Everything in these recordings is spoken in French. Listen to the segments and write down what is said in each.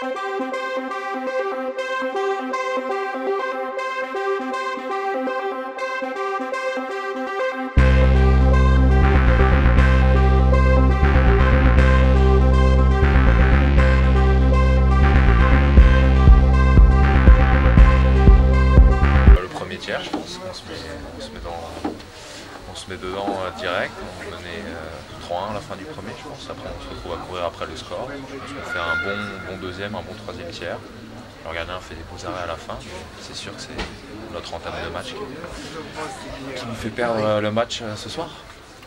Je pense qu'on se met dedans direct. On menait 3-1 à la fin du premier, je pense. Après, on se retrouve à courir après le score. Je pense qu'on fait un bon deuxième, un bon troisième tiers. Le gardien fait des beaux arrêts à la fin. C'est sûr que c'est notre entame de match qui nous fait perdre le match ce soir.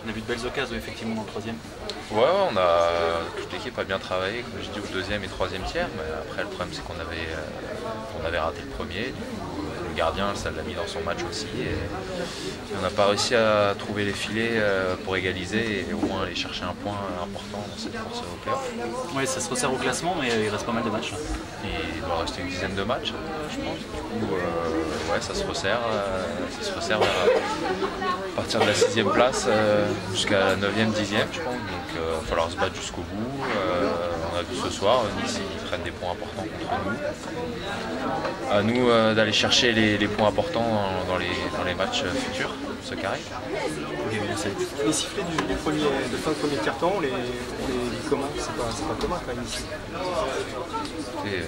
On a vu de belles occasions effectivement dans le troisième. Ouais, toute l'équipe a bien travaillé, comme je dis, au deuxième et troisième tiers. Mais après, le problème, c'est qu'on avait raté le premier. Du coup, le gardien, ça l'a mis dans son match aussi. Et on n'a pas réussi à trouver les filets pour égaliser et au moins aller chercher un point important dans cette course au play-off. Oui, ça se resserre au classement, mais il reste pas mal de matchs. Il doit rester une dizaine de matchs, je pense. Du coup, ouais, ça se resserre à partir de la 6e place jusqu'à la 9e, 10e, je pense. Donc il va falloir se battre jusqu'au bout. On a vu ce soir, Nice, ils prennent des points importants contre nous. À nous d'aller chercher les points importants dans les matchs futurs, ce carré. Les sifflets de fin de premier quart-temps, on les vit comment? C'est pas commun quand même ici. Les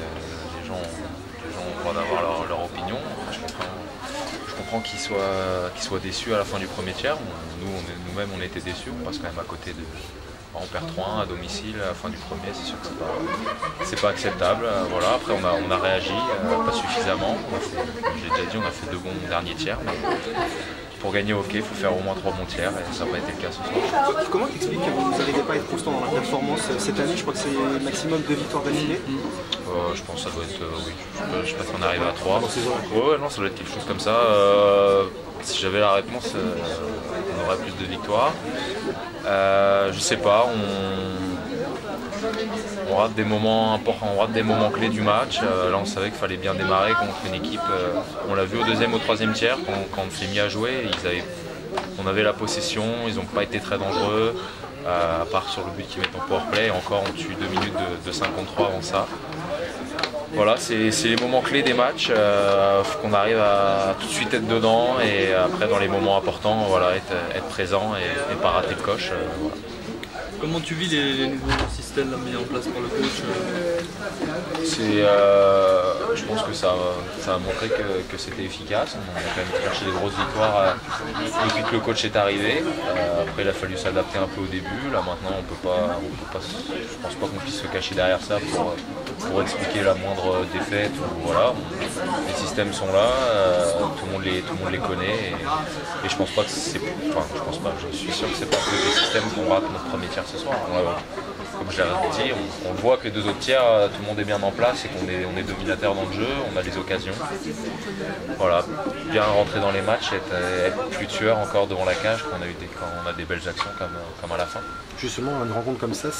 gens ont le droit d'avoir leur opinion. Je comprends qu'ils soient déçus à la fin du premier tiers. Nous-mêmes, on était déçus. On passe quand même à côté de... On perd 3-1 à domicile à la fin du premier, c'est sûr que c'est pas acceptable. Voilà. Après, on a réagi, pas suffisamment. Je l'ai déjà dit, on a fait 2 bons derniers tiers. Mais pour gagner au hockey, il faut faire au moins 3 bons tiers et ça n'a pas été le cas ce soir. Comment tu expliques que vous n'arrivez pas à être constant dans la performance cette année? Je crois que c'est le maximum de victoires d'affilée. Je pense que ça doit être, oui. Je sais pas si on arrive à 3. Ouais, non, ça doit être quelque chose comme ça. Si j'avais la réponse, on aurait plus de victoires. Je sais pas, on rate des moments importants, on rate des moments clés du match. Là, on savait qu'il fallait bien démarrer contre une équipe. On l'a vu au deuxième, au troisième tiers, quand on s'est mis à jouer. On avait la possession, ils n'ont pas été très dangereux, à part sur le but qu'ils mettent en powerplay. Encore, on tue 2 minutes de 53 avant ça. Voilà, c'est les moments clés des matchs, faut qu'on arrive à tout de suite être dedans et après dans les moments importants, voilà, être présent et pas rater le coche. Voilà. Comment tu vis les nouveaux systèmes mis en place par le coach? Je pense que ça a montré que c'était efficace. On a quand même cherché des grosses victoires depuis que le coach est arrivé. Après, il a fallu s'adapter un peu au début. Là maintenant, on peut pas, je pense pas qu'on puisse se cacher derrière ça pour expliquer la moindre défaite. Voilà, les systèmes sont là, tout le monde les connaît et je pense pas que c'est, je suis sûr que c'est pas que des systèmes qu'on rate notre premier tiers ce soir. Comme je l'ai dit, on voit que les 2 autres tiers, tout le monde est bien en place et qu'on est dominateur dans le jeu, on a les occasions. Voilà, bien rentrer dans les matchs, être plus tueur encore devant la cage quand on a des belles actions comme à la fin. Justement, une rencontre comme ça,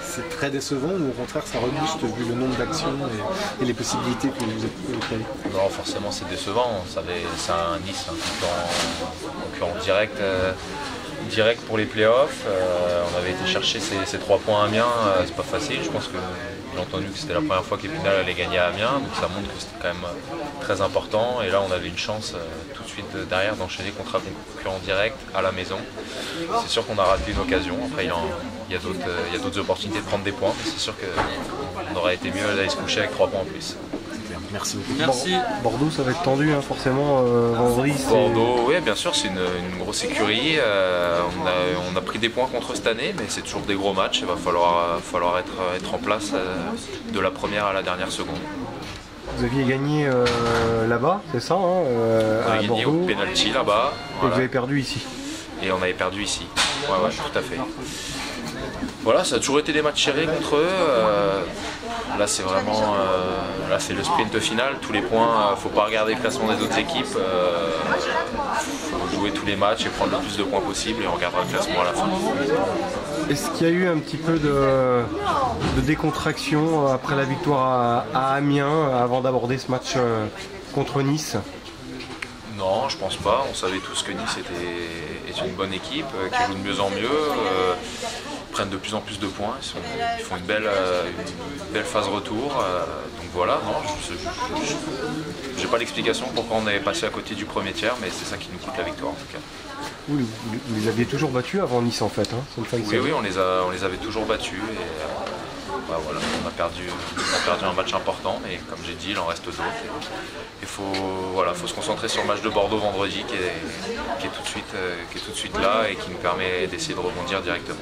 c'est très décevant ou au contraire ça rebooste vu le nombre d'actions et les possibilités que vous avez créées? Non, forcément c'est décevant. C'est un Nice, un concurrent direct pour les playoffs. On avait été chercher ces 3 points à Amiens, c'est pas facile. Je pense que j'ai entendu que c'était la première fois qu'Épinal allait gagner à Amiens, donc ça montre que c'était quand même très important. Et là, on avait une chance tout de suite derrière d'enchaîner contre un concurrent direct à la maison. C'est sûr qu'on a raté une occasion. Après, il y a d'autres opportunités de prendre des points, mais c'est sûr qu'on aurait été mieux d'aller se coucher avec 3 points en plus. Merci beaucoup. Merci. Bordeaux, ça va être tendu, hein, forcément. Vendredi, Bordeaux, oui, bien sûr, c'est une grosse écurie. On a pris des points contre cette année, mais c'est toujours des gros matchs. Il va falloir être en place de la première à la dernière seconde. Vous aviez gagné là-bas, c'est ça, hein, on a gagné Bordeaux, au penalty là-bas. Et Voilà. vous avez perdu ici. Et on avait perdu ici. Ouais, tout à fait. Voilà, ça a toujours été des matchs serrés contre eux. Là, c'est vraiment là, c'est le sprint final. Tous les points, faut pas regarder le classement des autres équipes. Faut jouer tous les matchs et prendre le plus de points possible et on regardera le classement à la fin. Est-ce qu'il y a eu un petit peu de décontraction après la victoire à Amiens avant d'aborder ce match contre Nice? Non, je pense pas. On savait tous que Nice est une bonne équipe, qui joue de mieux en mieux. prennent de plus en plus de points, ils font une belle phase retour. Donc voilà, non, j'ai pas l'explication pourquoi on est passé à côté du premier tiers, mais c'est ça qui nous coûte la victoire en tout cas. Vous les aviez toujours battus avant Nice en fait, hein, Oui, on les avait toujours battus. Et, voilà, on a perdu un match important, mais comme j'ai dit, il en reste d'autres. Il faut se concentrer sur le match de Bordeaux vendredi qui est tout de suite là et qui nous permet d'essayer de rebondir directement.